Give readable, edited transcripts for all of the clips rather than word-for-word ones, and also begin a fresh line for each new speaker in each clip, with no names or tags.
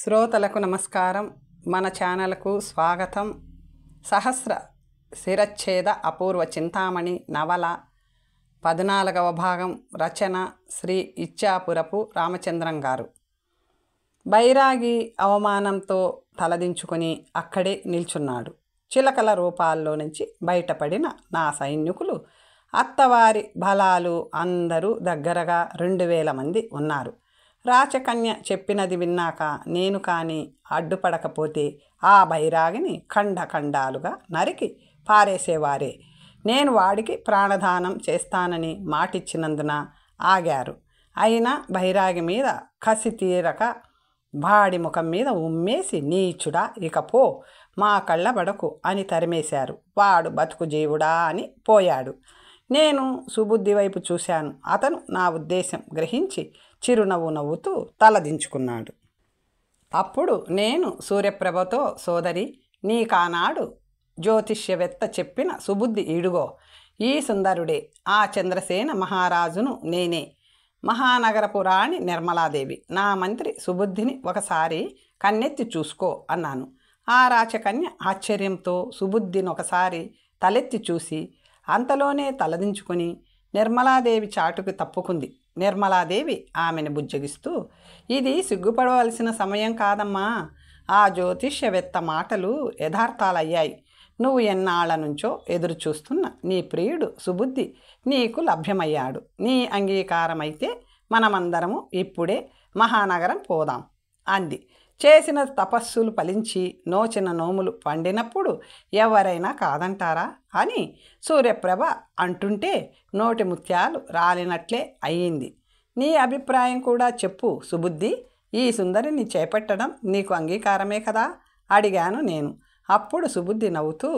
శ్రోతలకు నమస్కారం. మన ఛానల్కు స్వాగతం. సహస్ర శిరచ్ఛేద అపూర్వ చింతామణి నవల 14వ భాగం. రచన శ్రీ ఇచ్చాపురపు రామచంద్రం గారు. బైరాగి అవమానంతో తలదించుకొని అక్కడే నిల్చున్నాడు. చిలకల రూపాల్లో నుంచి బయటపడిన నా సైనికులు, అత్తవారి బలాలు అందరూ దగ్గరగా 2000 మంది ఉన్నారు. రాచకన్య చెప్పినది విన్నాక నేను కానీ అడ్డుపడకపోతే ఆ బైరాగిని ఖండాలుగా నరికి పారేసేవారే. నేను వాడికి ప్రాణదానం చేస్తానని మాటిచ్చినందున ఆగారు. అయినా బైరాగి మీద కసి తీరక వాడి ముఖం మీద ఉమ్మేసి, నీచుడా ఇకపో, మా కళ్ళబడకు అని తరిమేశారు. వాడు బతుకు జీవుడా అని పోయాడు. నేను సుబుద్ధి వైపు చూశాను. అతను నా ఉద్దేశం గ్రహించి చిరునవ్వు నవ్వుతూ తలదించుకున్నాడు. అప్పుడు నేను సూర్యప్రభతో, సోదరి, నీకానాడు జ్యోతిష్యవేత్త చెప్పిన సుబుద్ధి ఇడుగో. ఈ సుందరుడే, ఆ చంద్రసేన మహారాజును నేనే, మహానగరపు రాణి నిర్మలాదేవి. నా మంత్రి సుబుద్ధిని ఒకసారి కన్నెత్తి చూసుకో అన్నాను. ఆ రాచకన్య ఆశ్చర్యంతో సుబుద్ధిని ఒకసారి తలెత్తి చూసి అంతలోనే తలదించుకొని నిర్మలాదేవి చాటుకు తప్పుకుంది. నిర్మలాదేవి ఆమెను బుజ్జగిస్తూ, ఇది సిగ్గుపడవలసిన సమయం కాదమ్మా. ఆ జ్యోతిష్యవేత్త మాటలు యథార్థాలయ్యాయి. నువ్వు ఎన్నాళ్ల నుంచో ఎదురు చూస్తున్న నీ ప్రియుడు సుబుద్ధి నీకు లభ్యమయ్యాడు. నీ అంగీకారమైతే మనమందరము ఇప్పుడే మహానగరం పోదాం అంది. చేసిన తపస్సులు ఫలించి నోచిన నోములు పండినప్పుడు ఎవరైనా కాదంటారా అని సూర్యప్రభ అంటుంటే నోటి ముత్యాలు రాలినట్లే అయ్యింది. నీ అభిప్రాయం కూడా చెప్పు సుబుద్ధి. ఈ సుందరిని చేపట్టడం నీకు అంగీకారమే కదా అడిగాను నేను. అప్పుడు సుబుద్ధి నవ్వుతూ,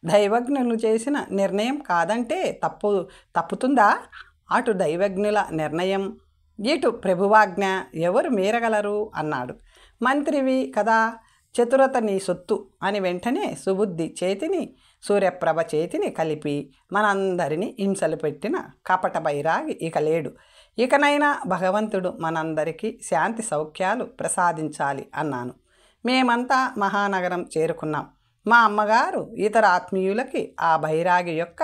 దైవజ్ఞులు చేసిన నిర్ణయం కాదంటే తప్పుతుందా? అటు దైవజ్ఞుల నిర్ణయం, ఇటు ప్రభువాజ్ఞ ఎవరు మీరగలరు అన్నాడు. మంత్రివి కదా, చతురత నీ సొత్తు అని వెంటనే సుబుద్ధి చేతిని సూర్యప్రభ చేతిని కలిపి మనందరినీ హింసలు పెట్టిన కపట బైరాగి ఇక లేడు. ఇకనైనా భగవంతుడు మనందరికీ శాంతి సౌఖ్యాలు ప్రసాదించాలి అన్నాను. మేమంతా మహానగరం చేరుకున్నాం. మా అమ్మగారు ఇతర ఆత్మీయులకి ఆ బైరాగి యొక్క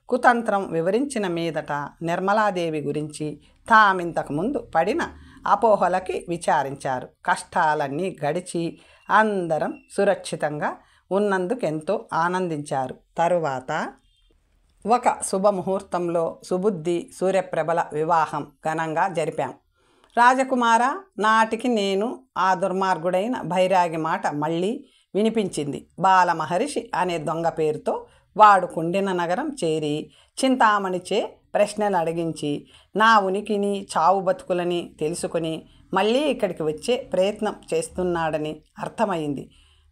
కుతంత్రం వివరించిన మీదట నిర్మలాదేవి గురించి తామింతకుముందు పడిన అపోహలకి విచారించారు. కష్టాలన్నీ గడిచి అందరం సురక్షితంగా ఉన్నందుకెంతో ఆనందించారు. తరువాత ఒక శుభముహూర్తంలో సుబుద్ధి సూర్యప్రభల వివాహం ఘనంగా జరిపాం. రాజకుమార, నాటికి నేను ఆ దుర్మార్గుడైన బైరాగి మాట మళ్ళీ వినిపించింది. బాలమహర్షి అనే దొంగ పేరుతో వాడు కుండిన నగరం చేరి చింతామణిచే ప్రశ్నలు అడిగించి నా ఉనికిని చావు బతుకులని తెలుసుకొని మళ్ళీ ఇక్కడికి వచ్చే ప్రయత్నం చేస్తున్నాడని అర్థమైంది.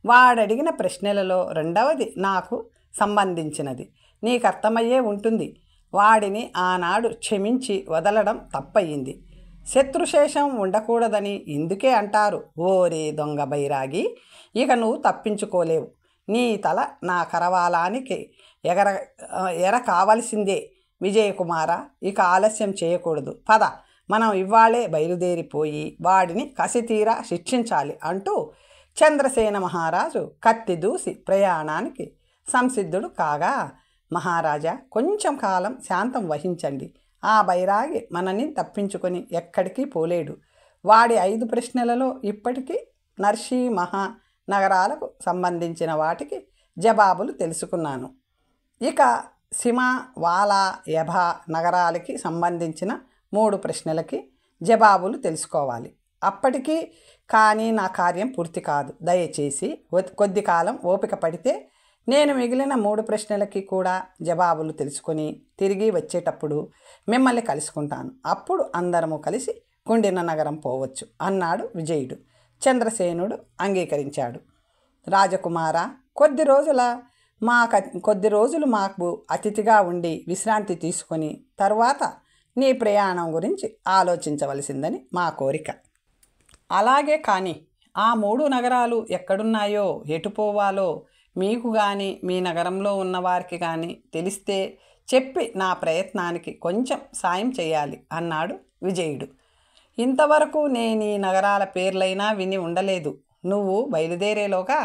వాడడిగిన ప్రశ్నలలో రెండవది నాకు సంబంధించినది. నీకు అర్థమయ్యే ఉంటుంది. వాడిని ఆనాడు క్షమించి వదలడం తప్పయింది. శత్రుశేషం ఉండకూడదని ఇందుకే అంటారు. ఓరే దొంగ బైరాగి, ఇక నువ్వు తప్పించుకోలేవు. నీ తల నా కరవాలానికి ఎర కావలసిందే. విజయకుమార, ఇక ఆలస్యం చేయకూడదు. పద, మనం ఇవాళే బయలుదేరిపోయి వాడిని కసితీరా శిక్షించాలి అంటూ చంద్రసేన మహారాజు కత్తి దూసి ప్రయాణానికి సంసిద్ధుడు కాగా, మహారాజా, కొంచెం కాలం శాంతం వహించండి. ఆ బైరాగి మనని తప్పించుకొని ఎక్కడికి పోలేడు. వాడి 5 ప్రశ్నలలో ఇప్పటికీ నర్సీ మహానగరాలకు సంబంధించిన వాటికి జవాబులు తెలుసుకున్నాను. ఇక సిమా, వాలా, యభ నగరాలకి సంబంధించిన 3 ప్రశ్నలకి జవాబులు తెలుసుకోవాలి. అప్పటికీ కానీ నా కార్యం పూర్తి కాదు. దయచేసి కొద్ది కాలం ఓపిక పడితే నేను మిగిలిన 3 ప్రశ్నలకి కూడా జవాబులు తెలుసుకొని తిరిగి వచ్చేటప్పుడు మిమ్మల్ని కలుసుకుంటాను. అప్పుడు అందరము కలిసి కుండిన నగరం పోవచ్చు అన్నాడు విజయుడు. చంద్రసేనుడు అంగీకరించాడు. రాజకుమార, కొద్ది రోజులు మాకు అతిథిగా ఉండి విశ్రాంతి తీసుకొని తరువాత నీ ప్రయాణం గురించి ఆలోచించవలసిందని మా కోరిక. అలాగే కానీ ఆ 3 నగరాలు ఎక్కడున్నాయో, ఎటు పోవాలో మీకు కానీ మీ నగరంలో ఉన్నవారికి కానీ తెలిస్తే చెప్పి నా ప్రయత్నానికి కొంచెం సాయం చేయాలి అన్నాడు విజయుడు. ఇంతవరకు నేను ఈ నగరాల పేర్లైనా విని ఉండలేదు. నువ్వు బయలుదేరేలోగా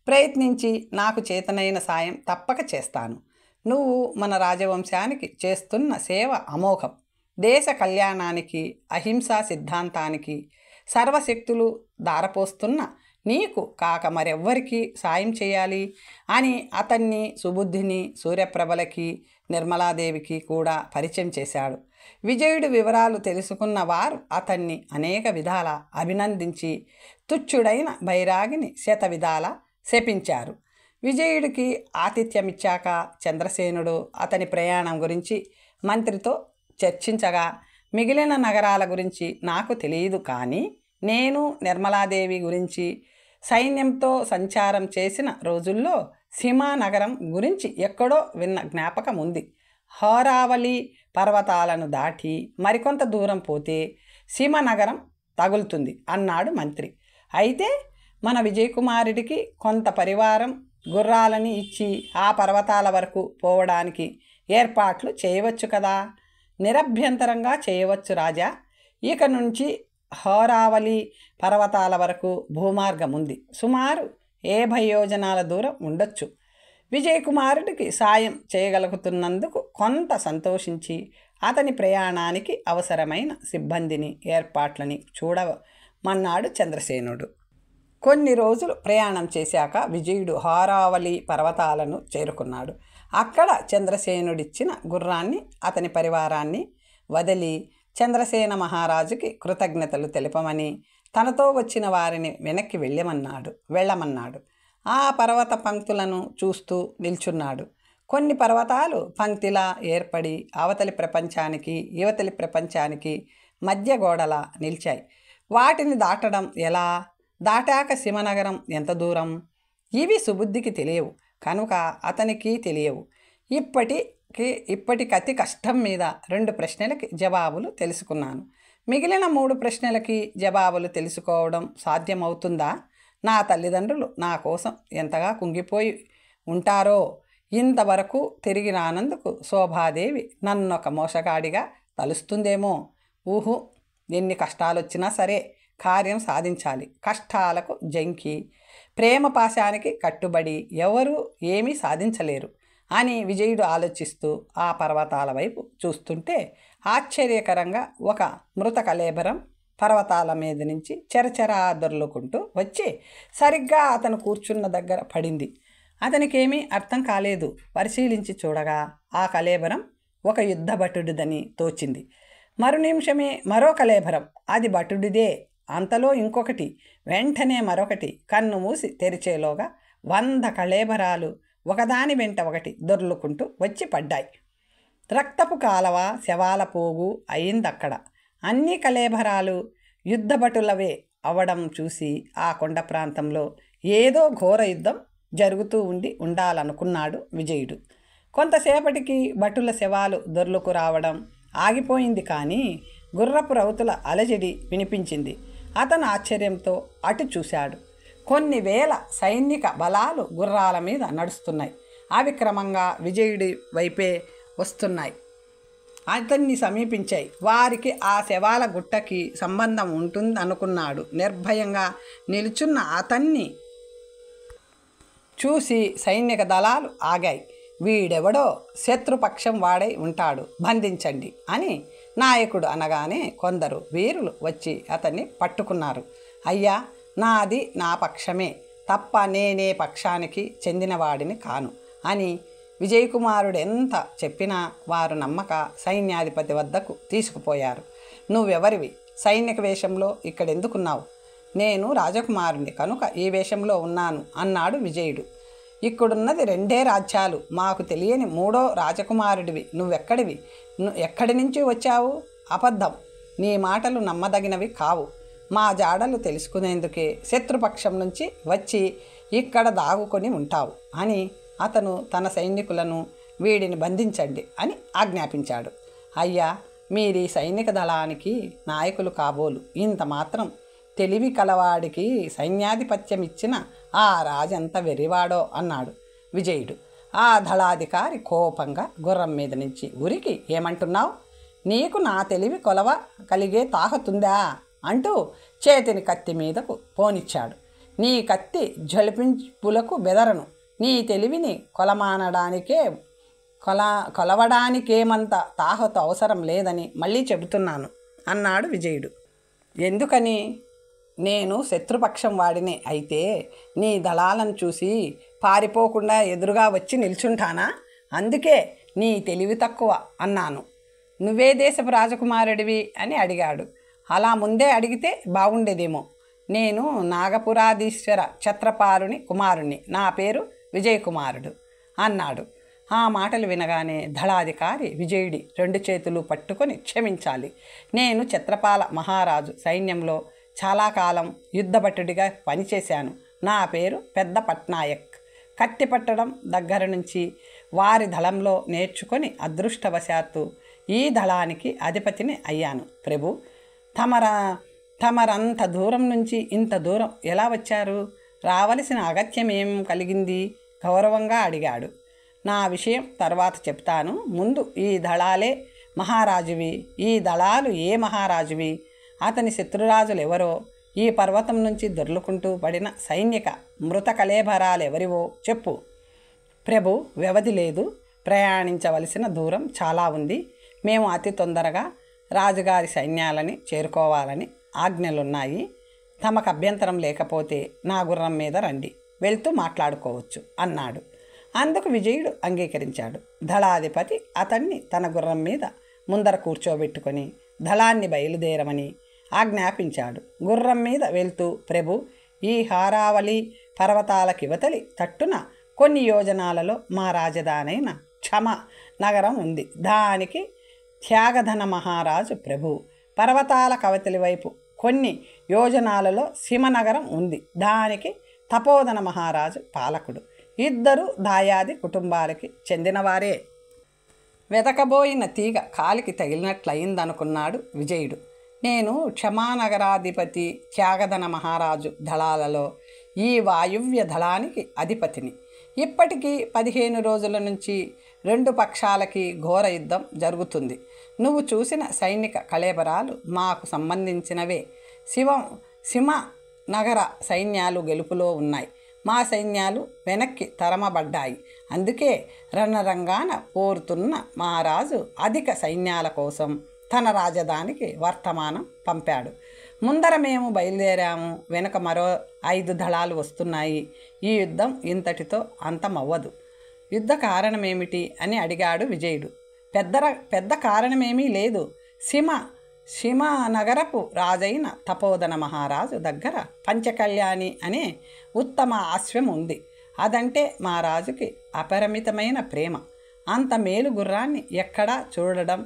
ప్రయత్నించి నాకు చేతనైన సాయం తప్పక చేస్తాను. నువ్వు మన రాజవంశానికి చేస్తున్న సేవ అమోఘం. దేశ కళ్యాణానికి, అహింసా సిద్ధాంతానికి సర్వశక్తులు దారపోస్తున్న నీకు కాక మరెవ్వరికి సాయం చేయాలి అని అతన్ని సుబుద్ధిని సూర్యప్రభలకి నిర్మలాదేవికి కూడా పరిచయం చేశాడు. విజయుడి వివరాలు తెలుసుకున్న వారు అతన్ని అనేక విధాల అభినందించి తుచ్చుడైన బైరాగిని శతవిధాల శపించారు. విజయుడికి ఆతిథ్యమిచ్చాక చంద్రసేనుడు అతని ప్రయాణం గురించి మంత్రితో చర్చించగా, మిగిలిన నగరాల గురించి నాకు తెలియదు, కానీ నేను నిర్మలాదేవి గురించి సైన్యంతో సంచారం చేసిన రోజుల్లో సీమా నగరం గురించి ఎక్కడో విన్న జ్ఞాపకం ఉంది. హోరావళి పర్వతాలను దాటి మరికొంత దూరం పోతే సీమనగరం తగులుతుంది అన్నాడు మంత్రి. అయితే మన విజయకుమారుడికి కొంత పరివారం గుర్రాలని ఇచ్చి ఆ పర్వతాల వరకు పోవడానికి ఏర్పాట్లు చేయవచ్చు కదా? నిరభ్యంతరంగా చేయవచ్చు రాజా. ఇక నుంచి హోరావళి పర్వతాల వరకు భూమార్గం ఉంది. సుమారు 50 యోజనాల దూరం ఉండొచ్చు. విజయకుమారుడికి సాయం చేయగలుగుతున్నందుకు కొంత సంతోషించి అతని ప్రయాణానికి అవసరమైన సిబ్బందిని, ఏర్పాట్లని చూడమన్నాడు చంద్రసేనుడు. కొన్ని రోజులు ప్రయాణం చేశాక విజయుడు హోరావళి పర్వతాలను చేరుకున్నాడు. అక్కడ చంద్రసేనుడిచ్చిన గుర్రాన్ని, అతని పరివారాన్ని వదిలి చంద్రసేన మహారాజుకి కృతజ్ఞతలు తెలుపమని, తనతో వచ్చిన వారిని వెనక్కి వెళ్ళమన్నాడు. ఆ పర్వత పంక్తులను చూస్తూ నిల్చున్నాడు. కొన్ని పర్వతాలు పంక్తిలా ఏర్పడి అవతలి ప్రపంచానికి, యువతలి ప్రపంచానికి మధ్య గోడలా నిలిచాయి. వాటిని దాటడం ఎలా? దాటాక శివనగరం ఎంత దూరం? ఇవి సుబుద్ధికి తెలియవు కనుక అతనికి తెలియవు. ఇప్పటికి అతి కష్టం మీద 2 ప్రశ్నలకి జవాబులు తెలుసుకున్నాను. మిగిలిన 3 ప్రశ్నలకి జవాబులు తెలుసుకోవడం సాధ్యమవుతుందా? నా తల్లిదండ్రులు నా కోసం ఎంతగా కుంగిపోయి ఉంటారో. ఇంతవరకు తిరిగి రానందుకు శోభాదేవి నన్నొక మోసగాడిగా తలుస్తుందేమో. ఊహు, ఎన్ని కష్టాలొచ్చినా సరే కార్యం సాధించాలి. కష్టాలకు జంకి, ప్రేమ పాశానికి కట్టుబడి ఎవరూ ఏమీ సాధించలేరు అని విజయుడు ఆలోచిస్తూ ఆ పర్వతాల వైపు చూస్తుంటే ఆశ్చర్యకరంగా ఒక మృత కళేబరం పర్వతాల మీద నుంచి చెరచెరా దొర్లుకుంటూ వచ్చి సరిగ్గా అతను కూర్చున్న దగ్గర పడింది. అతనికేమీ అర్థం కాలేదు. పరిశీలించి చూడగా ఆ కళేబరం ఒక యుద్ధ భటుడిదని తోచింది. మరు నిమిషమే మరో కళేబరం, అది భటుడిదే. అంతలో ఇంకొకటి, వెంటనే మరొకటి. కన్ను మూసి తెరిచేలోగా 100 కళేబరాలు ఒకదాని వెంట ఒకటి దొర్లుకుంటూ వచ్చి పడ్డాయి. రక్తపు కాలవ, శవాల పోగు అయిందక్కడ. అన్ని కళేబరాలు యుద్ధభటులవే అవడం చూసి ఆ కొండ ప్రాంతంలో ఏదో ఘోర యుద్ధం జరుగుతూ ఉండాలనుకున్నాడు విజయుడు. కొంతసేపటికి భటుల శవాలు దొర్లుకు రావడం ఆగిపోయింది, కానీ గుర్రపు రౌతుల అలజడి వినిపించింది. అతను ఆశ్చర్యంతో అటు చూశాడు. కొన్ని వేల సైనిక బలాలు గుర్రాల మీద నడుస్తున్నాయి. అవి క్రమంగా విజయుడి వైపే వస్తున్నాయి. అతన్ని సమీపించాయి. వారికి ఆ శవాల గుట్టకి సంబంధం ఉంటుందనుకున్నాడు. నిర్భయంగా నిలుచున్న అతన్ని చూసి సైనిక దళాలు ఆగాయి. వీడెవడో శత్రుపక్షం వాడై ఉంటాడు, బంధించండి అని నాయకుడు అనగానే కొందరు వీరులు వచ్చి అతన్ని పట్టుకున్నారు. అయ్యా, నాది నా పక్షమే తప్ప నేనే పక్షానికి చెందినవాడిని కాను అని విజయకుమారుడు ఎంత చెప్పినా వారు నమ్మక సైన్యాధిపతి వద్దకు తీసుకుపోయారు. నువ్వెవరివి? సైనిక వేషంలో ఇక్కడెందుకున్నావు? నేను రాజకుమారుని కనుక ఈ వేషంలో ఉన్నాను అన్నాడు విజయుడు. ఇక్కడున్నది 2 రాజ్యాలు. మాకు తెలియని 3వ రాజకుమారుడివి. నువ్వెక్కడివి? ఎక్కడి నుంచి వచ్చావు? అబద్ధం. నీ మాటలు నమ్మదగినవి కావు. మా జాడలు తెలుసుకునేందుకే శత్రుపక్షం నుంచి వచ్చి ఇక్కడ దాగుకొని ఉంటావు అని అతను తన సైనికులను వీడిని బంధించండి అని ఆజ్ఞాపించాడు. అయ్యా, మీరీ సైనిక దళానికి నాయకులు కాబోలు. ఇంత మాత్రం తెలివి కలవాడికి సైన్యాధిపత్యం ఇచ్చిన ఆ రాజంత వెర్రివాడో అన్నాడు విజయుడు. ఆ దళాధికారి కోపంగా గుర్రం మీద నుంచి ఉరికి, ఏమంటున్నావు? నీకు నా తెలివి కొలవ కలిగే తాహతుందా అంటూ చేతిని కత్తి మీదకు పోనిచ్చాడు. నీ కత్తి జలిపింపులకు బెదరను. నీ తెలివిని కొలవడానికేమంత తాహత అవసరం లేదని మళ్ళీ చెబుతున్నాను అన్నాడు విజయుడు. ఎందుకని? నేను శత్రుపక్షం వాడినే అయితే నీ దళాలను చూసి పారిపోకుండా ఎదురుగా వచ్చి నిల్చుంటానా? అందుకే నీ తెలివి తక్కువ అన్నాను. నువ్వే దేశపు రాజకుమారుడివి అని అడిగాడు. అలా ముందే అడిగితే బాగుండేదేమో. నేను నాగపురాధీశ్వర ఛత్రపారుని కుమారుణ్ణి. నా పేరు విజయకుమారుడు అన్నాడు. ఆ మాటలు వినగానే దళాధికారి విజయుడి 2 చేతులు పట్టుకొని, క్షమించాలి, నేను ఛత్రపాల మహారాజు సైన్యంలో చాలా కాలం యుద్ధభటుడిగా పనిచేశాను. నా పేరు పెద్ద పట్నాయక్. కత్తి పట్టడం దగ్గర నుంచి వారి దళంలో నేర్చుకొని అదృష్టవశాత్తు ఈ దళానికి అధిపతిని అయ్యాను. ప్రభు, తమరంత దూరం నుంచి ఇంత దూరం ఎలా వచ్చారు? రావలసిన అగత్యం ఏం కలిగింది? గౌరవంగా అడిగాడు. నా విషయం తర్వాత చెప్తాను. ముందు ఈ దళాలే మహారాజువి. ఈ దళాలు ఏ మహారాజువి? అతని శత్రురాజులు ఎవరో? ఈ పర్వతం నుంచి దొర్లుకుంటూ పడిన సైనిక మృత కళేబరాలెవరివో చెప్పు. ప్రభు, వ్యవధి లేదు. ప్రయాణించవలసిన దూరం చాలా ఉంది. మేము అతి తొందరగా రాజుగారి సైన్యాలని చేరుకోవాలని ఆజ్ఞలున్నాయి. తమకు అభ్యంతరం లేకపోతే నా గుర్రం మీద రండి, వెళ్తూ మాట్లాడుకోవచ్చు అన్నాడు. అందుకు విజయుడు అంగీకరించాడు. దళాధిపతి అతన్ని తన గుర్రం మీద ముందర కూర్చోబెట్టుకొని దళాన్ని బయలుదేరమని ఆజ్ఞాపించాడు. గుర్రం మీద వెళ్తూ, ప్రభు, ఈ హారావళి పర్వతాలకివతలి తట్టున కొన్ని యోజనాలలో మా రాజధానైన క్షమ నగరం ఉంది. దానికి త్యాగధన మహారాజు ప్రభు. పర్వతాల కవతలి వైపు కొన్ని యోజనాలలో సింహనగరం ఉంది. దానికి తపోధన మహారాజు పాలకుడు. ఇద్దరు దాయాది కుటుంబాలకి చెందినవారే. వెతకబోయిన తీగ కాలికి తగిలినట్లయిందనుకున్నాడు విజయుడు. నేను క్షమానగరాధిపతి త్యాగధన మహారాజు దళాలలో ఈ వాయువ్య దళానికి అధిపతిని. ఇప్పటికీ 15 రోజుల నుంచి 2 పక్షాలకి ఘోర యుద్ధం జరుగుతుంది. నువ్వు చూసిన సైనిక కళేబరాలు మాకు సంబంధించినవే. సింహ నగర సైన్యాలు గెలుపులో ఉన్నాయి. మా సైన్యాలు వెనక్కి తరమబడ్డాయి. అందుకే రణరంగాన పోరుతున్న మహారాజు అధిక సైన్యాల కోసం తన రాజధానికి వర్తమానం పంపాడు. ముందర మేము బయలుదేరాము, వెనుక మరో 5 దళాలు వస్తున్నాయి. ఈ యుద్ధం ఇంతటితో అంతమవ్వదు. యుద్ధ కారణమేమిటి అని అడిగాడు విజయుడు. పెద్ద కారణమేమీ లేదు. నగరపు రాజైన తపోధన మహారాజు దగ్గర పంచకళ్యాణి అనే ఉత్తమ అశ్వం ఉంది. అదంటే మా రాజుకి అపరిమితమైన ప్రేమ. అంత మేలు గుర్రాన్ని ఎక్కడా చూడడం.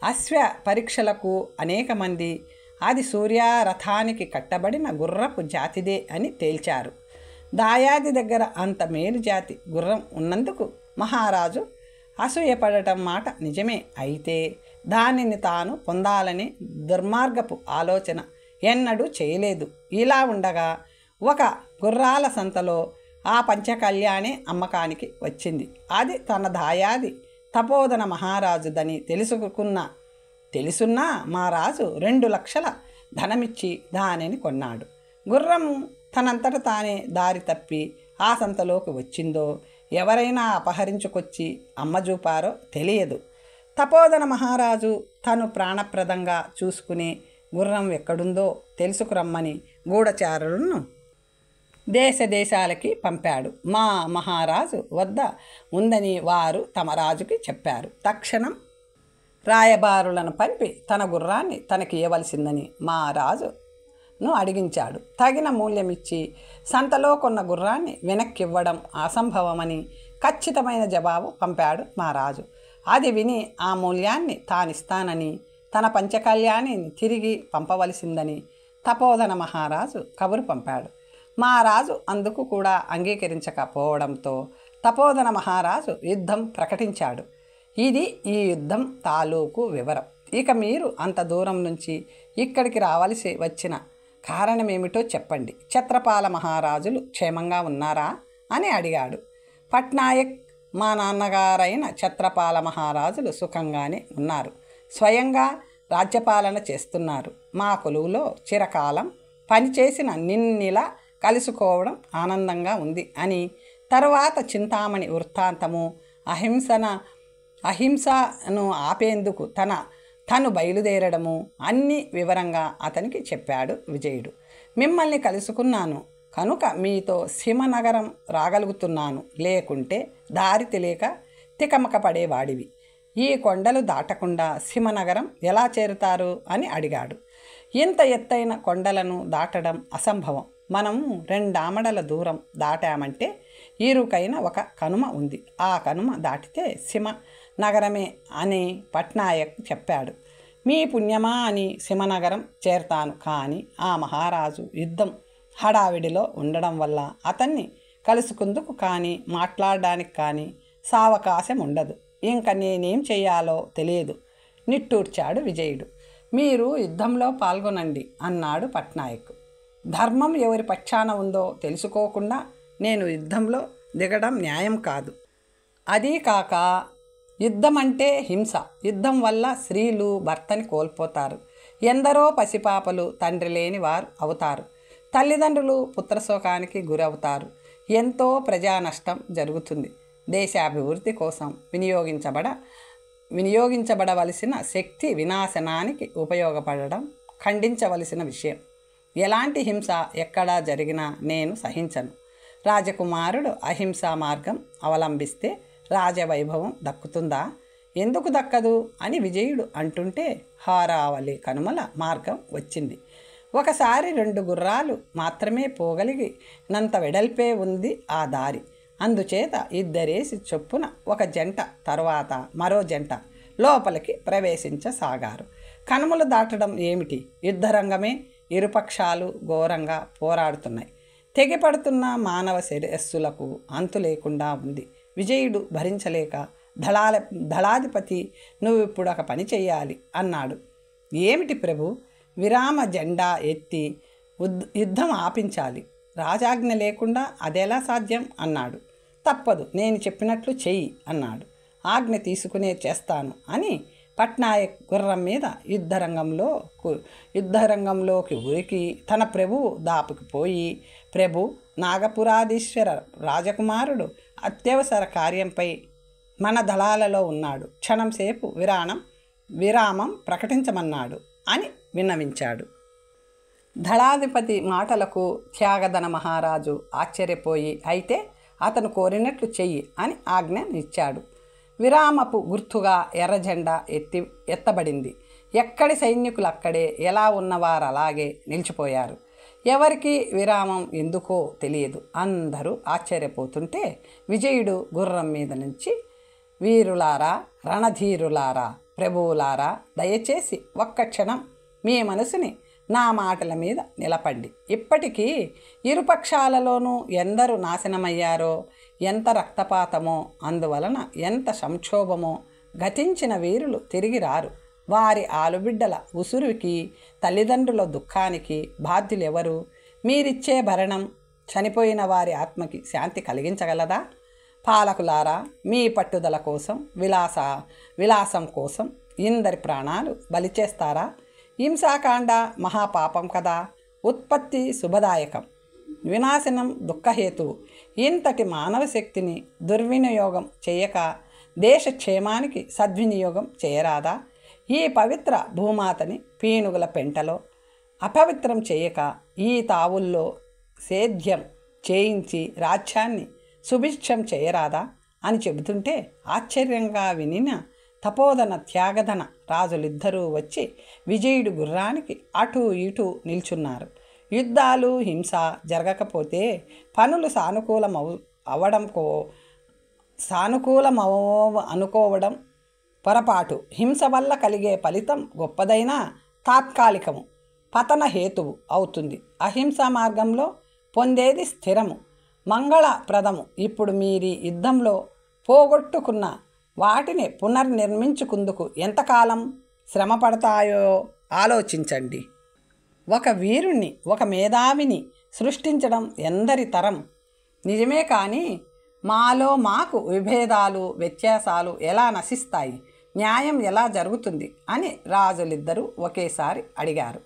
అశ్వ పరీక్షలకు అనేక మంది అది సూర్యరథానికి కట్టబడిన గుర్రపు జాతిదే అని తేల్చారు. దాయాది దగ్గర అంత మేలు జాతి గుర్రం ఉన్నందుకు మహారాజు అసూయపడటం మాట నిజమే. అయితే దానిని తాను పొందాలని దుర్మార్గపు ఆలోచన ఎన్నడూ చేయలేదు. ఇలా ఉండగా ఒక గుర్రాల సంతలో ఆ పంచకళ్యాణే అమ్మకానికి వచ్చింది. అది తన దాయాది తపోధన మహారాజుదని తెలుసున్నా మా రాజు 2 లక్షల ధనమిచ్చి దానిని కొన్నాడు. గుర్రం తనంతట తానే దారి తప్పి ఆ సంతలోకి వచ్చిందో ఎవరైనా అపహరించుకొచ్చి అమ్మజూపారో తెలియదు. తపోధన మహారాజు తను ప్రాణప్రదంగా చూసుకుని గుర్రం ఎక్కడుందో తెలుసుకురమ్మని గూఢచారులను దేశాలకి పంపాడు. మా మహారాజు వద్ద ఉందని వారు తమ రాజుకి చెప్పారు. తక్షణం రాయబారులను పంపి తన గుర్రాన్ని తనకి ఇవ్వవలసిందని మా రాజును అడిగించాడు. తగిన మూల్యమిచ్చి సంతలో కొన్న గుర్రాన్ని వెనక్కివ్వడం అసంభవమని ఖచ్చితమైన జవాబు పంపాడు మా రాజు. అది విని ఆ మూల్యాన్ని తానిస్తానని, తన పంచకళ్యాణిని తిరిగి పంపవలసిందని తపోధన మహారాజు కబురు పంపాడు. మా రాజు అందుకు కూడా అంగీకరించకపోవడంతో తపోధన మహారాజు యుద్ధం ప్రకటించాడు. ఇది ఈ యుద్ధం తాలూకు వివరం. ఇక మీరు అంత దూరం నుంచి ఇక్కడికి రావలసి వచ్చిన కారణమేమిటో చెప్పండి. ఛత్రపాల మహారాజులు క్షేమంగా ఉన్నారా అని అడిగాడు. పట్నాయక్, మా నాన్నగారైన ఛత్రపాల మహారాజులు సుఖంగానే ఉన్నారు. స్వయంగా రాజ్యపాలన చేస్తున్నారు. మా కొలువులో చిరకాలం పనిచేసిన నిన్నిలా కలుసుకోవడం ఆనందంగా ఉంది అని తరువాత చింతామణి వృత్తాంతము, అహింసను ఆపేందుకు తను బయలుదేరడము అన్నీ వివరంగా అతనికి చెప్పాడు విజయుడు. మిమ్మల్ని కలుసుకున్నాను కనుక మీతో సింహనగరం రాగలుగుతున్నాను, లేకుంటే దారి తెలియక తికమక పడేవాడివి. ఈ కొండలు దాటకుండా సింహనగరం ఎలా చేరుతారు అని అడిగాడు. ఇంత ఎత్తైన కొండలను దాటడం అసంభవం. మనం 2 ఆమడల దూరం దాటామంటే ఇరుకైన ఒక కనుమ ఉంది. ఆ కనుమ దాటితే సింహనగరమే అని పట్నాయక్ చెప్పాడు. మీ పుణ్యమా అని సింహనగరం చేరతాను. కానీ ఆ మహారాజు యుద్ధం హడావిడిలో ఉండడం వల్ల అతన్ని కలుసుకుందుకు కానీ మాట్లాడడానికి కానీ సావకాశం ఉండదు. ఇంకా నేనేం చెయ్యాలో తెలియదు నిట్టూర్చాడు విజయుడు. మీరు యుద్ధంలో పాల్గొనండి అన్నాడు పట్నాయక్. ధర్మం ఎవరి పక్షాన ఉందో తెలుసుకోకుండా నేను యుద్ధంలో దిగడం న్యాయం కాదు. అదీ కాక యుద్ధం అంటే హింస. యుద్ధం వల్ల స్త్రీలు భర్తని కోల్పోతారు. ఎందరో పసిపాపలు తండ్రి లేని వారు అవుతారు. తల్లిదండ్రులు పుత్రశోకానికి గురవుతారు. ఎంతో ప్రజా నష్టం జరుగుతుంది. దేశాభివృద్ధి కోసం వినియోగించబడవలసిన శక్తి వినాశనానికి ఉపయోగపడడం ఖండించవలసిన విషయం. ఎలాంటి హింస ఎక్కడా జరిగినా నేను సహించను. రాజకుమారుడు అహింసా మార్గం అవలంబిస్తే రాజవైభవం దక్కుతుందా? ఎందుకు దక్కదు అని విజయుడు అంటుంటే హారావళి కనుమల మార్గం వచ్చింది. ఒకసారి 2 గుర్రాలు మాత్రమే పోగలిగినంత వెడల్పే ఉంది ఆ దారి. అందుచేత ఇద్దరేసి చొప్పున ఒక జంట తర్వాత మరో జంట లోపలికి ప్రవేశించసాగారు. కనుమలు దాటడం ఏమిటి? యుద్ధరంగమే. ఇరుపక్షాలు ఘోరంగా పోరాడుతున్నాయి. తెగిపడుతున్న మానవ శిరస్సులకు అంతు లేకుండా ఉంది. విజయుడు భరించలేక దళాధిపతి, నువ్వు ఇప్పుడు ఒక పని చెయ్యాలి అన్నాడు. ఏమిటి ప్రభు? విరామ జెండా ఎత్తి యుద్ధం ఆపించాలి. రాజాజ్ఞ లేకుండా అదెలా సాధ్యం అన్నాడు. తప్పదు, నేను చెప్పినట్లు చెయ్యి అన్నాడు. ఆజ్ఞ తీసుకునే చేస్తాను అని పట్నాయక్ గుర్రం మీద యుద్ధరంగంలోకి ఉరికి తన ప్రభువు దాపుకి పోయి, ప్రభు, నాగపురాధీశ్వర రాజకుమారుడు అత్యవసర కార్యంపై మన దళాలలో ఉన్నాడు. క్షణంసేపు విరామం ప్రకటించమన్నాడు అని విన్నవించాడు. దళాధిపతి మాటలకు త్యాగధన మహారాజు ఆశ్చర్యపోయి, అయితే అతను కోరినట్లు చెయ్యి అని ఆజ్ఞనిచ్చాడు. విరామపు గుర్తుగా ఎర్రజెండా ఎత్తబడింది. ఎక్కడి సైనికులు అక్కడే, ఎలా ఉన్నవారు అలాగే నిలిచిపోయారు. ఎవరికి విరామం ఎందుకో తెలియదు. అందరూ ఆశ్చర్యపోతుంటే విజయుడు గుర్రం మీద నుంచి, వీరులారా, రణధీరులారా, ప్రభువులారా, దయచేసి ఒక్క క్షణం మీ మనసుని నా మాటల మీద నిలపండి. ఇప్పటికీ ఇరుపక్షాలలోనూ ఎందరు నాశనమయ్యారో, ఎంత రక్తపాతమో, అందువలన ఎంత సంక్షోభమో. గతించిన వీరులు తిరిగి రారు. వారి ఆలుబిడ్డల ఉసురుకి, తల్లిదండ్రుల దుఃఖానికి బాధ్యులెవరు? మీరిచ్చే భరణం చనిపోయిన వారి ఆత్మకి శాంతి కలిగించగలదా? పాలకులారా, మీ పట్టుదల కోసం, విలాసం కోసం ఇందరి ప్రాణాలు బలి చేస్తారా? హింసాకాండ మహాపాపం కదా. ఉత్పత్తి శుభదాయకం, వినాశనం దుఃఖహేతువు. ఇంతటి మానవ శక్తిని దుర్వినియోగం చేయక దేశక్షేమానికి సద్వినియోగం చేయరాదా? ఈ పవిత్ర భూమాతని పీనుగుల పెంటలో అపవిత్రం చేయక ఈ తావుల్లో సేద్యం చేయించి రాజ్యాన్ని సుభిక్షం చేయరాదా అని చెబుతుంటే ఆశ్చర్యంగా వినిన తపోధన త్యాగధన రాజులిద్దరూ వచ్చి విజయుడి గుర్రానికి అటూ ఇటూ నిల్చున్నారు. యుద్ధాలు హింస జరగకపోతే పనులు అనుకోవడం పొరపాటు. హింస వల్ల కలిగే ఫలితం గొప్పదైనా తాత్కాలికము, పతన హేతువు అవుతుంది. అహింసా మార్గంలో పొందేది స్థిరము, మంగళప్రదము. ఇప్పుడు మీరీ యుద్ధంలో పోగొట్టుకున్న వాటిని పునర్నిర్మించుకుందుకు ఎంతకాలం శ్రమ పడతాయో ఆలోచించండి. ఒక వీరుణ్ణి, ఒక మేధావిని సృష్టించడం ఎందరి తరం? నిజమే, కానీ మాకు విభేదాలు, వ్యత్యాసాలు ఎలా నశిస్తాయి? న్యాయం ఎలా జరుగుతుంది అని రాజులిద్దరూ ఒకేసారి అడిగారు.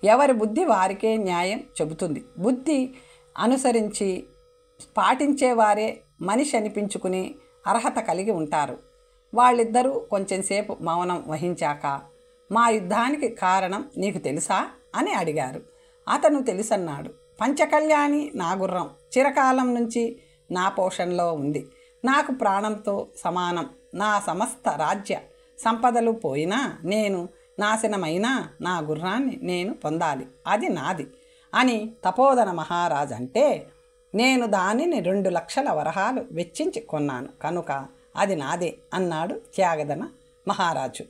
ఎవరి బుద్ధి వారికే న్యాయం చెబుతుంది. బుద్ధి అనుసరించి పాటించేవారే మనిషి అనిపించుకుని అర్హత కలిగి ఉంటారు. వాళ్ళిద్దరూ కొంచెంసేపు మౌనం వహించాక, మా యుద్ధానికి కారణం నీకు తెలుసా అని అడిగారు. అతను తెలుసన్నాడు. పంచకళ్యాణి నా గుర్రం, చిరకాలం నుంచి నా పోషణలో ఉంది. నాకు ప్రాణంతో సమానం. నా సమస్త రాజ్య సంపదలు పోయినా, నేను నాశనమైనా నా గుర్రాన్ని నేను పొందాలి, అది నాది అని తపోధన మహారాజు అంటే, నేను దానిని 2 లక్షల వరహాలు వెచ్చించి కొన్నాను కనుక అది నాదే అన్నాడు త్యాగధన మహారాజు.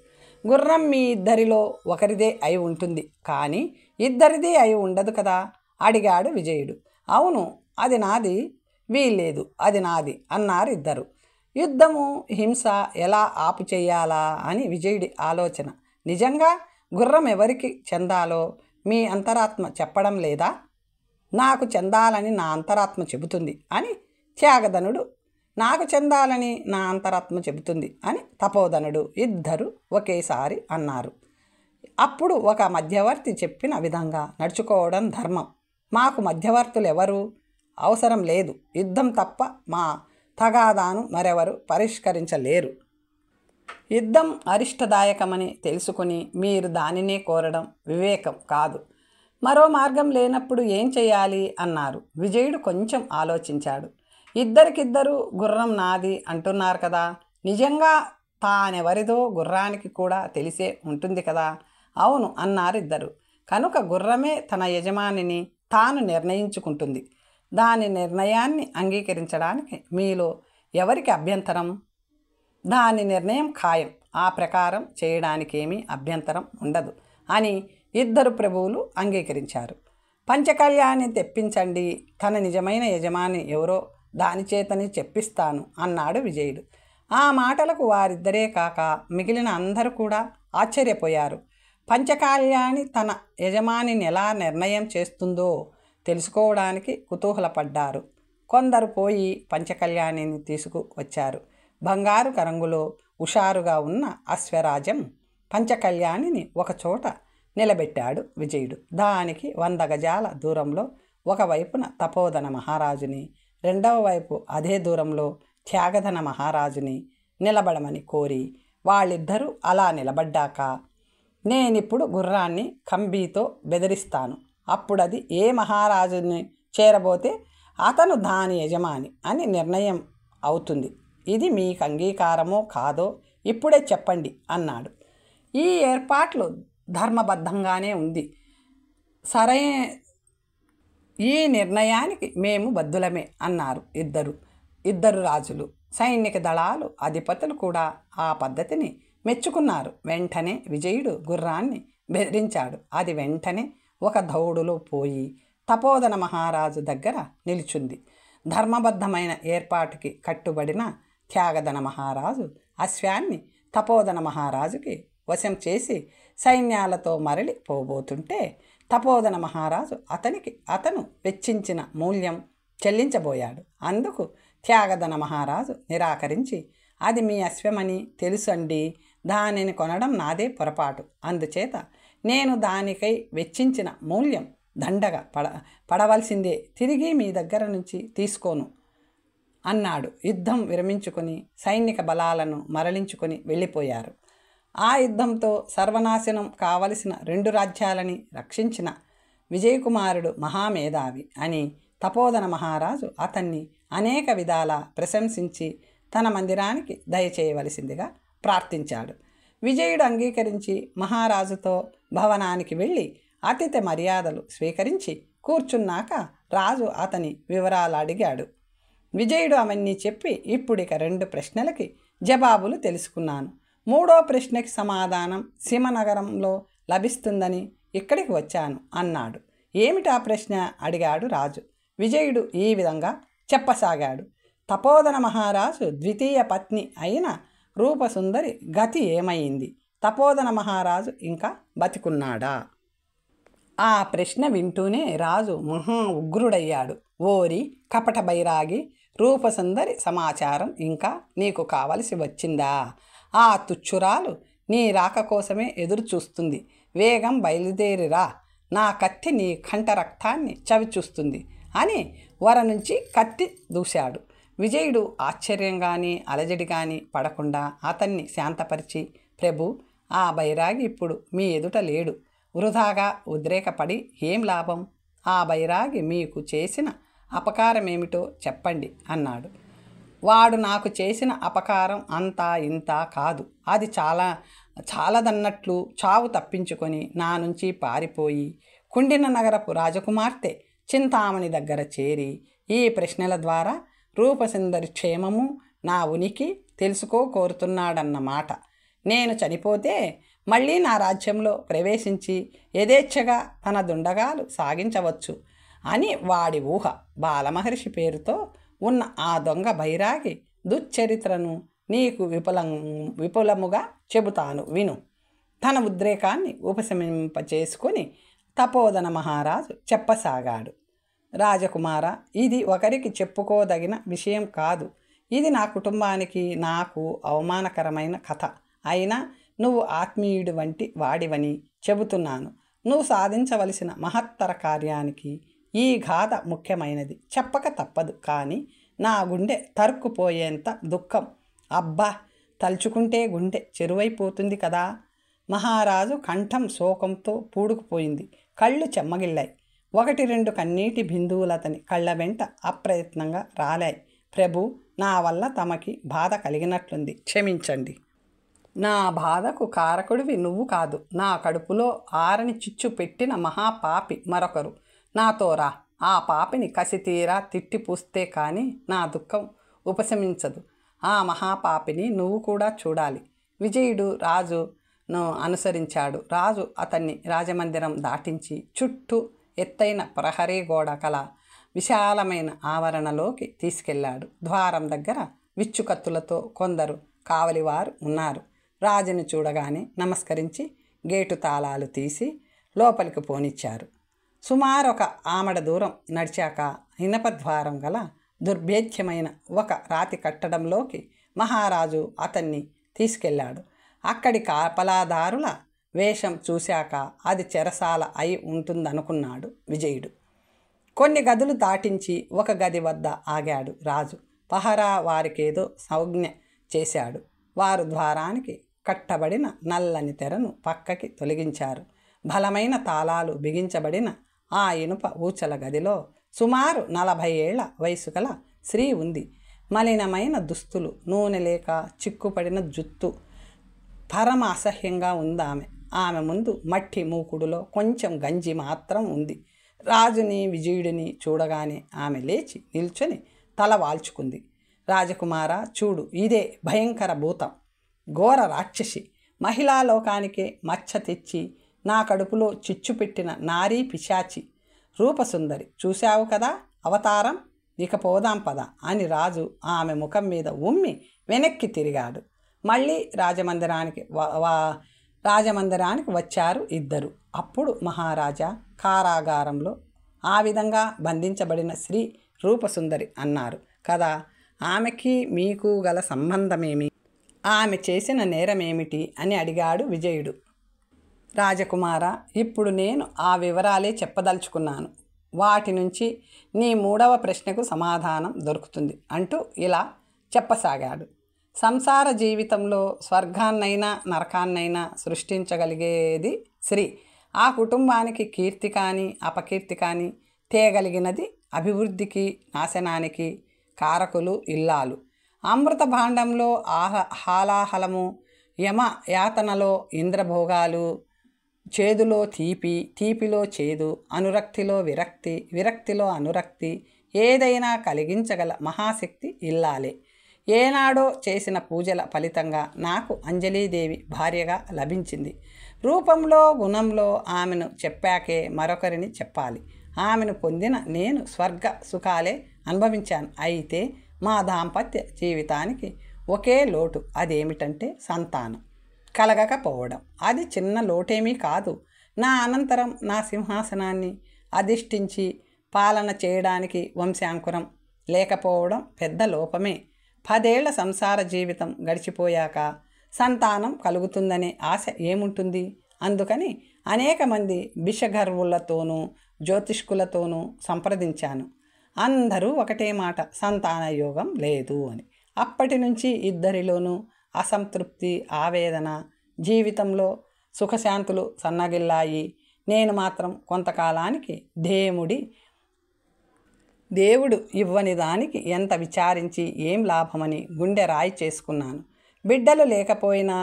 గుర్రం మీ ఇద్దరిలో ఒకరిదే అయి ఉంటుంది, కానీ ఇద్దరిది అయి ఉండదు కదా అడిగాడు విజయుడు. అవును, అది నాది, వీల్లేదు, అది నాది అన్నారు ఇద్దరు. యుద్ధము హింస ఎలా ఆపు చేయాలా అని విజయుడి ఆలోచన. నిజంగా గుర్రం ఎవరికి చెందాలో మీ అంతరాత్మ చెప్పడం లేదా? నాకు చెందాలని నా అంతరాత్మ చెబుతుంది అని త్యాగధనుడు, నాకు చెందాలని నా అంతరాత్మ చెబుతుంది అని తపోధనుడు ఇద్దరు ఒకేసారి అన్నారు. అప్పుడు ఒక మధ్యవర్తి చెప్పిన విధంగా నడుచుకోవడం ధర్మం. మాకు మధ్యవర్తులు ఎవరు అవసరం లేదు. యుద్ధం తప్ప మా తగాదాను మరెవరు పరిష్కరించలేరు. యుద్ధం అరిష్టదాయకమని తెలుసుకుని మీరు దానినే కోరడం వివేకం కాదు. మరో మార్గం లేనప్పుడు ఏం చేయాలి అన్నారు. విజయుడు కొంచెం ఆలోచించాడు. ఇద్దరికిద్దరు గుర్రం నాది అంటున్నారు కదా, నిజంగా తానెవరిదో గుర్రానికి కూడా తెలిసే ఉంటుంది కదా. అవును అన్నారు ఇద్దరు. కనుక గుర్రమే తన యజమానిని తాను నిర్ణయించుకుంటుంది. దాని నిర్ణయాన్ని అంగీకరించడానికి మీలో ఎవరికి అభ్యంతరం? దాని నిర్ణయం ఖాయం, ఆ ప్రకారం చేయడానికేమీ అభ్యంతరం ఉండదు అని ఇద్దరు ప్రభువులు అంగీకరించారు. పంచకళ్యాణి తెప్పించండి, తన నిజమైన యజమాని ఎవరో దాని చేతని చెప్పిస్తాను అన్నాడు విజయుడు. ఆ మాటలకు వారిద్దరే కాక మిగిలిన అందరూ కూడా ఆశ్చర్యపోయారు. పంచకళ్యాణి తన యజమానిని ఎలా నిర్ణయం చేస్తుందో తెలుసుకోవడానికి కుతూహలపడ్డారు. కొందరు పోయి పంచకళ్యాణిని తీసుకువచ్చారు. బంగారు కరంగులో హుషారుగా ఉన్న అశ్వరాజం పంచకళ్యాణిని ఒకచోట నిలబెట్టాడు విజయుడు. దానికి 100 గజాల దూరంలో ఒకవైపున తపోధన మహారాజుని, రెండవ వైపు అదే దూరంలో త్యాగధన మహారాజుని నిలబడమని కోరి వాళ్ళిద్దరూ అలా నిలబడ్డాక, నేనిప్పుడు గుర్రాన్ని కంబీతో బెదిరిస్తాను. అప్పుడది ఏ మహారాజుని చేరబోతే అతను దాని యజమాని అని నిర్ణయం అవుతుంది. ఇది మీకు అంగీకారమో కాదో ఇప్పుడే చెప్పండి అన్నాడు. ఈ ఏర్పాట్లు ధర్మబద్ధంగానే ఉంది. ఈ నిర్ణయానికి మేము బద్దులమే అన్నారు ఇద్దరు రాజులు. సైనిక దళాలు అధిపతులు కూడా ఆ పద్ధతిని మెచ్చుకున్నారు. వెంటనే విజయుడు గుర్రాన్ని బెదిరించాడు. అది వెంటనే ఒక దౌడులో పోయి తపోధన మహారాజు దగ్గర నిలుచుంది. ధర్మబద్ధమైన ఏర్పాటుకి కట్టుబడిన త్యాగధన మహారాజు అశ్వాన్ని తపోధన మహారాజుకి వశం చేసి సైన్యాలతో మరలి పోబోతుంటే, తపోధన మహారాజు అతను వెచ్చించిన మూల్యం చెల్లించబోయాడు. అందుకు త్యాగధన మహారాజు నిరాకరించి, అది మీ అశ్వమని తెలుసండి, దానిని కొనడం నాదే పొరపాటు, అందుచేత నేను దానికై వెచ్చించిన మూల్యం దండగా పడవలసిందే, తిరిగి మీ దగ్గర నుంచి తీసుకోను అన్నాడు. యుద్ధం విరమించుకొని సైనిక బలాలను మరలించుకొని వెళ్ళిపోయారు. ఆ యుద్ధంతో సర్వనాశనం కావలసిన 2 రాజ్యాలని రక్షించిన విజయకుమారుడు మహామేధావి అని తపోధన మహారాజు అతన్ని అనేక విధాల ప్రశంసించి తన మందిరానికి దయచేయవలసిందిగా ప్రార్థించాడు. విజయుడు అంగీకరించి మహారాజుతో భవనానికి వెళ్ళి అతిథి మర్యాదలు స్వీకరించి కూర్చున్నాక రాజు అతని వివరాలు అడిగాడు. విజయుడు అవన్నీ చెప్పి, ఇప్పుడిక 2 ప్రశ్నలకి జవాబులు తెలుసుకున్నాను. 3వ ప్రశ్నకి సమాధానం సింహనగరంలో లభిస్తుందని ఇక్కడికి వచ్చాను అన్నాడు. ఏమిటా ప్రశ్న అడిగాడు రాజు. విజయుడు ఈ విధంగా చెప్పసాగాడు. తపోధన మహారాజు ద్వితీయ పత్ని అయిన రూపసుందరి గతి ఏమైంది? తపోధన మహారాజు ఇంకా బతికున్నాడా? ఆ ప్రశ్న వింటూనే రాజు మహా ఉగ్రుడయ్యాడు. ఓరి కపట బైరాగి, రూపసుందరి సమాచారం ఇంకా నీకు కావలసి వచ్చిందా? ఆ తుచ్చురాలు నీ రాక కోసమే ఎదురు చూస్తుంది. వేగం బయలుదేరిరా, నా కత్తి నీ కంఠ రక్తాన్ని చవిచూస్తుంది అని వర నుంచి కత్తి దూశాడు. విజయుడు ఆశ్చర్యం కానీ అలజడి కానీ పడకుండా అతన్ని శాంతపరిచి, ప్రభు, ఆ బైరాగి ఇప్పుడు మీ ఎదుట లేడు. వృధాగా ఉద్రేకపడి ఏం లాభం? ఆ బైరాగి మీకు చేసిన అపకారమేమిటో చెప్పండి అన్నాడు. వాడు నాకు చేసిన అపకారం అంతా ఇంత కాదు. అది చాలదన్నట్లు చావు తప్పించుకొని నా నుంచి పారిపోయి కుండిన నగరపు రాజకుమార్తె చింతామణి దగ్గర చేరి ఈ ప్రశ్నల ద్వారా రూపసుందరి క్షేమము నా ఉనికి కోరుతున్నాడన్నమాట. నేను చనిపోతే మళ్ళీ నా రాజ్యంలో ప్రవేశించి యథేచ్ఛగా తన దుండగాలు సాగించవచ్చు అని వాడి ఊహ. బాలమహర్షి పేరుతో ఉన్న ఆ దొంగ బైరాగి దుశ్చరిత్రను నీకు విపులముగా చెబుతాను, విను. తన ఉద్రేకాన్ని ఉపశమింపచేసుకొని తపోధన మహారాజు చెప్పసాగాడు. రాజకుమార, ఇది ఒకరికి చెప్పుకోదగిన విషయం కాదు. ఇది నా కుటుంబానికి నాకు అవమానకరమైన కథ. అయినా నువ్వు ఆత్మీయుడి వంటి వాడివని చెబుతున్నాను. నువ్వు సాధించవలసిన మహత్తర కార్యానికి ఈ గాథ ముఖ్యమైనది. చెప్పక తప్పదు. కానీ నా గుండె తరుక్కుపోయేంత దుఃఖం. అబ్బా, తలుచుకుంటే గుండె చెరువైపోతుంది కదా. మహారాజు కంఠం శోకంతో పూడుకుపోయింది. కళ్ళు చెమ్మగిల్లాయి. 1-2 కన్నీటి బిందువులతని కళ్ళ వెంట అప్రయత్నంగా రాలాయి. ప్రభు, నా వల్ల తమకి బాధ కలిగినట్లుంది, క్షమించండి. నా బాధకు కారకుడివి నువ్వు కాదు. నా కడుపులో ఆరని చిచ్చు పెట్టిన మహాపాపి మరొకరు నాతో రా. ఆ పాపిని కసితీరా తిట్టిపూస్తే కానీ నా దుఃఖం ఉపశమించదు. ఆ మహాపాపిని నువ్వు కూడా చూడాలి. విజయుడు రాజును అనుసరించాడు. రాజు అతన్ని రాజమందిరం దాటించి చుట్టూ ఎత్తైన ప్రహరీ గోడ కల విశాలమైన ఆవరణలోకి తీసుకెళ్లాడు. ద్వారం దగ్గర విచ్చుకత్తులతో కొందరు కావలివారు ఉన్నారు. రాజుని చూడగానే నమస్కరించి గేటు తాళాలు తీసి లోపలికి పోనిచ్చారు. సుమారు 1 ఆమడ దూరం నడిచాక ఇనపద్వారం గల దుర్భేద్యమైన ఒక రాతి కట్టడంలోకి మహారాజు అతన్ని తీసుకెళ్లాడు. అక్కడి కాపలాదారుల వేషం చూశాక అది చెరసాల అయి ఉంటుందనుకున్నాడు విజయుడు. కొన్ని గదులు దాటించి ఒక గది వద్ద ఆగాడు రాజు. పహరా వారికేదో సంజ్ఞ చేశాడు. వారు ద్వారానికి కట్టబడిన నల్లని తెరను పక్కకి తొలగించారు. బలమైన తాళాలు బిగించబడిన ఆ ఇనుప ఊచల గదిలో సుమారు 40 ఏళ్ల వయసు గల స్త్రీ ఉంది. మలినమైన దుస్తులు, నూనె లేక చిక్కుపడిన జుత్తు, పరమ అసహ్యంగా ఉందామె. ఆమె ముందు మట్టి మూకుడులో కొంచెం గంజి మాత్రం ఉంది. రాజుని విజయుడిని చూడగానే ఆమె లేచి నిల్చొని తల వాల్చుకుంది. రాజకుమార, చూడు, ఇదే భయంకర భూతం, ఘోర రాక్షసి, మహిళా లోకానికే మచ్చ తెచ్చి నా కడుపులో చిచ్చు పెట్టిన నారీ పిశాచి రూపసుందరి. చూశావు కదా అవతారం, ఇక పోదాం పద అని రాజు ఆమె ముఖం మీద ఉమ్మి వెనక్కి తిరిగాడు. మళ్ళీ రాజమందిరానికి వచ్చారు ఇద్దరు. అప్పుడు మహారాజా, కారాగారంలో ఆ విధంగా బంధించబడిన శ్రీ రూపసుందరి అన్నారు కదా, ఆమెకి మీకు గల సంబంధమేమి? ఆమె చేసిన నేరమేమిటి అని అడిగాడు విజయుడు. రాజకుమార, ఇప్పుడు నేను ఆ వివరాలే చెప్పదలుచుకున్నాను. వాటి నుంచి నీ 3వ ప్రశ్నకు సమాధానం దొరుకుతుంది అంటూ ఇలా చెప్పసాగాడు. సంసార జీవితంలో స్వర్గాన్నైనా నరకాన్నైనా సృష్టించగలిగేది స్త్రీ. ఆ కుటుంబానికి కీర్తి కానీ అపకీర్తి కానీ తేగలిగినది. అభివృద్ధికి నాశనానికి కారకులు ఇల్లాలు. అమృత భాండంలో హాలాహలము, యమ యాతనలో ఇంద్రభోగాలు, చేదులో తీపి, తీపిలో చేదు, అనురక్తిలో విరక్తి, విరక్తిలో అనురక్తి, ఏదైనా కలిగించగల మహాశక్తి ఇల్లాలే. ఏనాడో చేసిన పూజల ఫలితంగా నాకు అంజలీదేవి భార్యగా లభించింది. రూపంలో గుణంలో ఆమెను చెప్పాకే మరొకరిని చెప్పాలి. ఆమెను పొందిన నేను స్వర్గ సుఖాలే అనుభవించాను. అయితే మా దాంపత్య జీవితానికి ఒకే లోటు. అదేమిటంటే సంతానం కలగకపోవడం. అది చిన్న లోటేమీ కాదు. నా అనంతరం నా సింహాసనాన్ని అధిష్ఠించి పాలన చేయడానికి వంశాంకురం లేకపోవడం పెద్ద లోపమే. 10 ఏళ్ల సంసార జీవితం గడిచిపోయాక సంతానం కలుగుతుందనే ఆశ ఏముంటుంది? అందుకని అనేక మంది బిషగర్వులతోనూ జ్యోతిష్కులతోనూ సంప్రదించాను. అందరూ ఒకటే మాట, సంతాన యోగం లేదు అని. అప్పటి నుంచి ఇద్దరిలోనూ అసంతృప్తి, ఆవేదన, జీవితంలో సుఖశాంతులు సన్నగిల్లాయి. నేను మాత్రం కొంతకాలానికి దేవుడు ఇవ్వని దానికి ఎంత విచారించి ఏం లాభమని గుండె రాయి చేసుకున్నాను. బిడ్డలు లేకపోయినా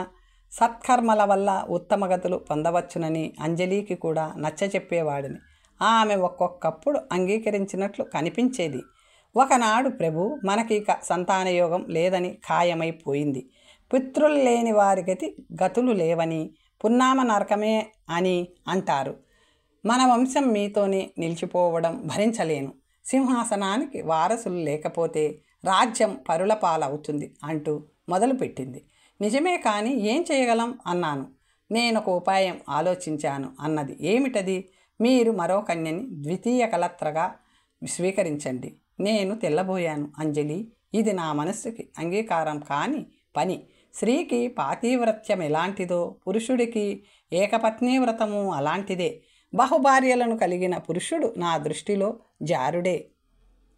సత్కర్మల వల్ల ఉత్తమగతులు పొందవచ్చునని అంజలికి కూడా నచ్చచెప్పేవాడిని. ఆమె ఒక్కొక్కప్పుడు అంగీకరించినట్లు కనిపించేది. ఒకనాడు ప్రభు, మనకిక సంతానయోగం లేదని ఖాయమైపోయింది. పుత్రులు లేని వారి గతులు లేవని, పున్నామ నరకమే అని అంటారు. మన వంశం మీతోనే నిలిచిపోవడం భరించలేను. సింహాసనానికి వారసులు లేకపోతే రాజ్యం పరుల పాలవుతుంది అంటూ మొదలుపెట్టింది. నిజమే, కానీ ఏం చేయగలం అన్నాను. నేనొక ఉపాయం ఆలోచించాను అన్నది. ఏమిటది? మీరు మరో కన్యని ద్వితీయ కలత్రగా స్వీకరించండి. నేను తెల్లబోయాను. అంజలి, ఇది నా మనస్సుకి అంగీకారం కాని పని. స్త్రీకి పాతివ్రత్యం ఎలాంటిదో పురుషుడికి ఏకపత్నీ వ్రతము అలాంటిదే. బహుభార్యలను కలిగిన పురుషుడు నా దృష్టిలో జారుడే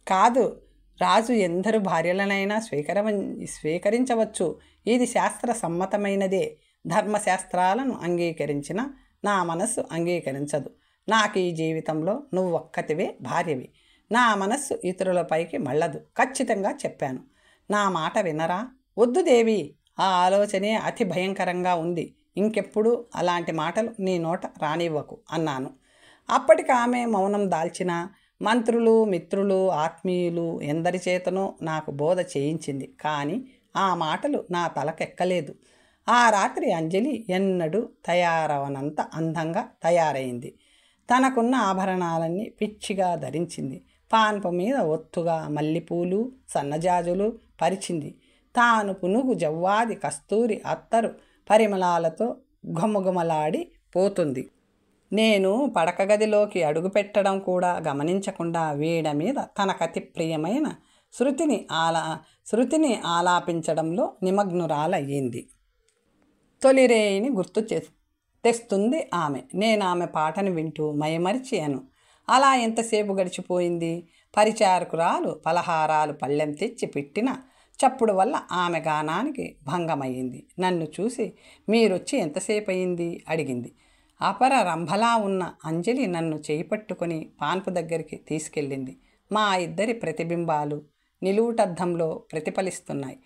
కాదు. రాజు ఎందరు భార్యలనైనా స్వీకరించవచ్చు. ఇది శాస్త్ర సమ్మతమైనదే. ధర్మశాస్త్రాలను అంగీకరించిన నా మనస్సు అంగీకరించదు. నాకు ఈ జీవితంలో నువ్వు ఒక్కతివే భార్యవి. నా మనస్సు ఇతరులపైకి మళ్ళదు. ఖచ్చితంగా చెప్పాను. నా మాట వినరా? వద్దు దేవి, ఆ ఆలోచనే అతి భయంకరంగా ఉంది. ఇంకెప్పుడు అలాంటి మాటలు నీ నోట రానివ్వకు అన్నాను. అప్పటికి ఆమె మౌనం దాల్చిన మంత్రులు, మిత్రులు, ఆత్మీయులు ఎందరి చేతనో నాకు బోధ చేయించింది. కానీ ఆ మాటలు నా తలకెక్కలేదు. ఆ రాత్రి అంజలి ఎన్నడూ తయారవనంత అందంగా తయారైంది. తనకున్న ఆభరణాలన్నీ పిచ్చిగా ధరించింది. పాన్పు మీద ఒత్తుగా మల్లెపూలు, సన్నజాజులు పరిచింది. తాను పునుగు, జవ్వాది, కస్తూరి, అత్తరు పరిమళాలతో ఘుమఘుమలాడి పోతుంది. నేను పడకగదిలోకి అడుగుపెట్టడం కూడా గమనించకుండా వీడ మీద తనకతి ప్రియమైన శృతిని ఆలాపించడంలో నిమగ్నురాలయ్యింది. తొలిరేయిని గుర్తు తెస్తుంది ఆమె. నేను ఆమె పాటను వింటూ మైమరిచాను. అలా ఎంతసేపు గడిచిపోయింది. పరిచారకురాలు పలహారాలు పళ్ళెం తెచ్చి పెట్టిన చప్పుడు వల్ల ఆమె గానానికి భంగమయ్యింది. నన్ను చూసి మీరొచ్చి ఎంతసేపు అయింది అడిగింది. అపర రంభలా ఉన్న అంజలి నన్ను చేయిపట్టుకొని పాన్పు దగ్గరికి తీసుకెళ్ళింది. మా ఇద్దరి ప్రతిబింబాలు నిలువుటద్దంలో ప్రతిఫలిస్తున్నాయి.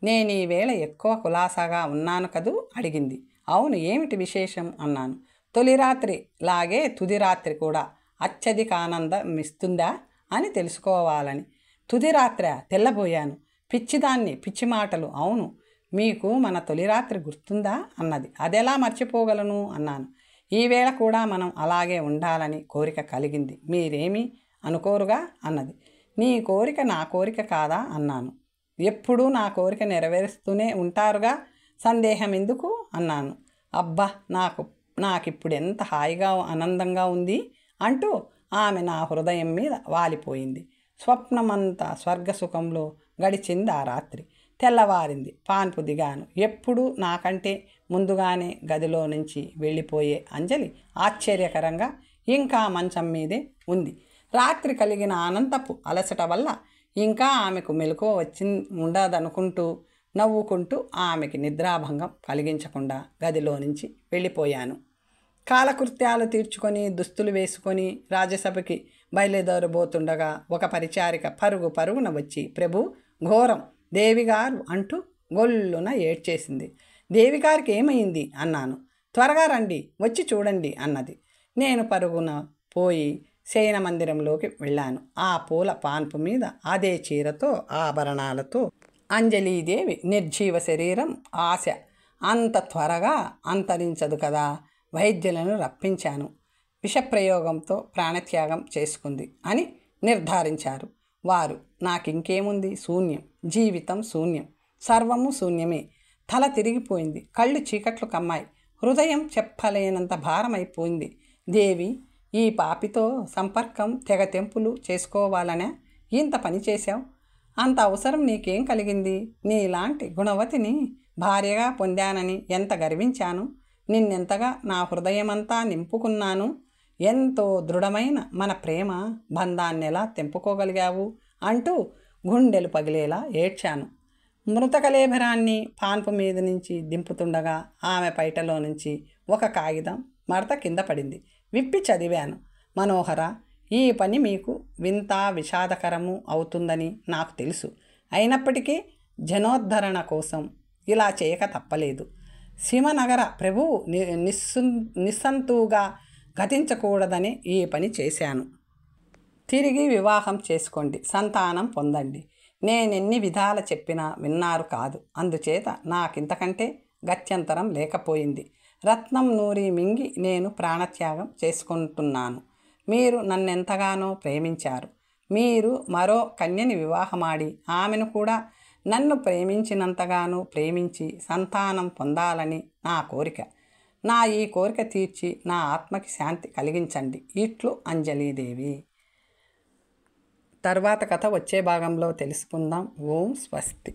నేను ఈవేళ ఎక్కువ కులాసాగా ఉన్నాను కదూ అడిగింది. అవును, ఏమిటి విశేషం అన్నాను. తొలి రాత్రి లాగే తుది రాత్రి కూడా అత్యధిక ఆనందం ఇస్తుందా అని తెలుసుకోవాలని. తుది రాత్రి? తెల్లబోయాను. పిచ్చిదాన్ని, పిచ్చి మాటలు. అవును, మీకు మన తొలి రాత్రి గుర్తుందా అన్నది. అదెలా మర్చిపోగలను అన్నాను. ఈవేళ కూడా మనం అలాగే ఉండాలని కోరిక కలిగింది. మీరేమీ అనుకోరుగా అన్నది. నీ కోరిక నా కోరిక కాదా అన్నాను. ఎప్పుడూ నా కోరిక నెరవేరుస్తూనే ఉంటారుగా, సందేహం ఎందుకు అన్నాను. అబ్బా, నాకిప్పుడు ఎంత హాయిగా ఆనందంగా ఉంది అంటూ ఆమె నా హృదయం మీద వాలిపోయింది. స్వప్నమంతా స్వర్గసుఖంలో గడిచింది ఆ రాత్రి. తెల్లవారింది. పాన్పు దిగాను. ఎప్పుడూ నాకంటే ముందుగానే గదిలో నుంచి వెళ్ళిపోయే అంజలి ఆశ్చర్యకరంగా ఇంకా మంచం మీదే ఉంది. రాత్రి కలిగిన అనంతపు అలసట వల్ల ఇంకా ఆమెకు మెలకువ ఉండదనుకుంటూ నవ్వుకుంటూ ఆమెకి నిద్రాభంగం కలిగించకుండా గదిలో నుంచి వెళ్ళిపోయాను. కాలకృత్యాలు తీర్చుకొని దుస్తులు వేసుకొని రాజ్యసభకి బయలుదేరబోతుండగా ఒక పరిచారిక పరుగున వచ్చి, ప్రభు, ఘోరం, దేవిగారు అంటూ గొల్లున ఏడ్చేసింది. దేవిగారికి ఏమైంది అన్నాను. త్వరగా రండి, వచ్చి చూడండి అన్నది. నేను పరుగున పోయి శయన మందిరంలోకి వెళ్ళాను. ఆ పూల పాన్పు మీద అదే చీరతో ఆభరణాలతో అంజలీదేవి నిర్జీవ శరీరం. ఆశ అంత త్వరగా అంతరించదు కదా. వైద్యులను రప్పించాను. విషప్రయోగంతో ప్రాణత్యాగం చేసుకుంది అని నిర్ధారించారు వారు. నాకింకేముంది? శూన్యం, జీవితం శూన్యం, సర్వము శూన్యమే. తల తిరిగిపోయింది. కళ్ళు చీకట్లు కమ్మాయి. హృదయం చెప్పలేనంత భారమైపోయింది. దేవి, ఈ పాపితో సంపర్కం, తెగతెంపులు చేసుకోవాలనే ఇంత పని చేశావు? అంత అవసరం నీకేం కలిగింది? నీలాంటి గుణవతిని భార్యగా పొందానని ఎంత గర్వించాను. నిన్నెంతగా నా హృదయమంతా నింపుకున్నాను. ఎంతో దృఢమైన మన ప్రేమ బంధాన్నెలా తెంపుకోగలిగావు అంటూ గుండెలు పగిలేలా ఏడ్చాను. మృతకలేభరాన్ని పాన్పు మీద నుంచి దింపుతుండగా ఆమె పైటలో నుంచి ఒక కాగితం మడత కింద పడింది. విప్పి చదివాను. మనోహర, ఈ పని మీకు వింత విషాదకరము అవుతుందని నాకు తెలుసు. అయినప్పటికీ జనోద్ధరణ కోసం ఇలా చేయక తప్పలేదు. శివనగర ప్రభువు నిస్సంతువుగా గతించకూడదని ఈ పని చేశాను. తిరిగి వివాహం చేసుకోండి, సంతానం పొందండి. నేనెన్ని విధాల చెప్పినా విన్నారు కాదు. అందుచేత నాకింతకంటే గత్యంతరం లేకపోయింది. రత్నం నూరి మింగి నేను ప్రాణత్యాగం చేసుకుంటున్నాను. మీరు నన్నెంతగానో ప్రేమించారు. మీరు మరో కన్యని వివాహమాడి ఆమెను కూడా నన్ను ప్రేమించినంతగానో ప్రేమించి సంతానం పొందాలని నా కోరిక. నా ఈ కోరిక తీర్చి నా ఆత్మకి శాంతి కలిగించండి. ఇట్లు అంజలీదేవి. తర్వాత కథ వచ్చే భాగంలో తెలుసుకుందాం. ఓం స్వస్తి.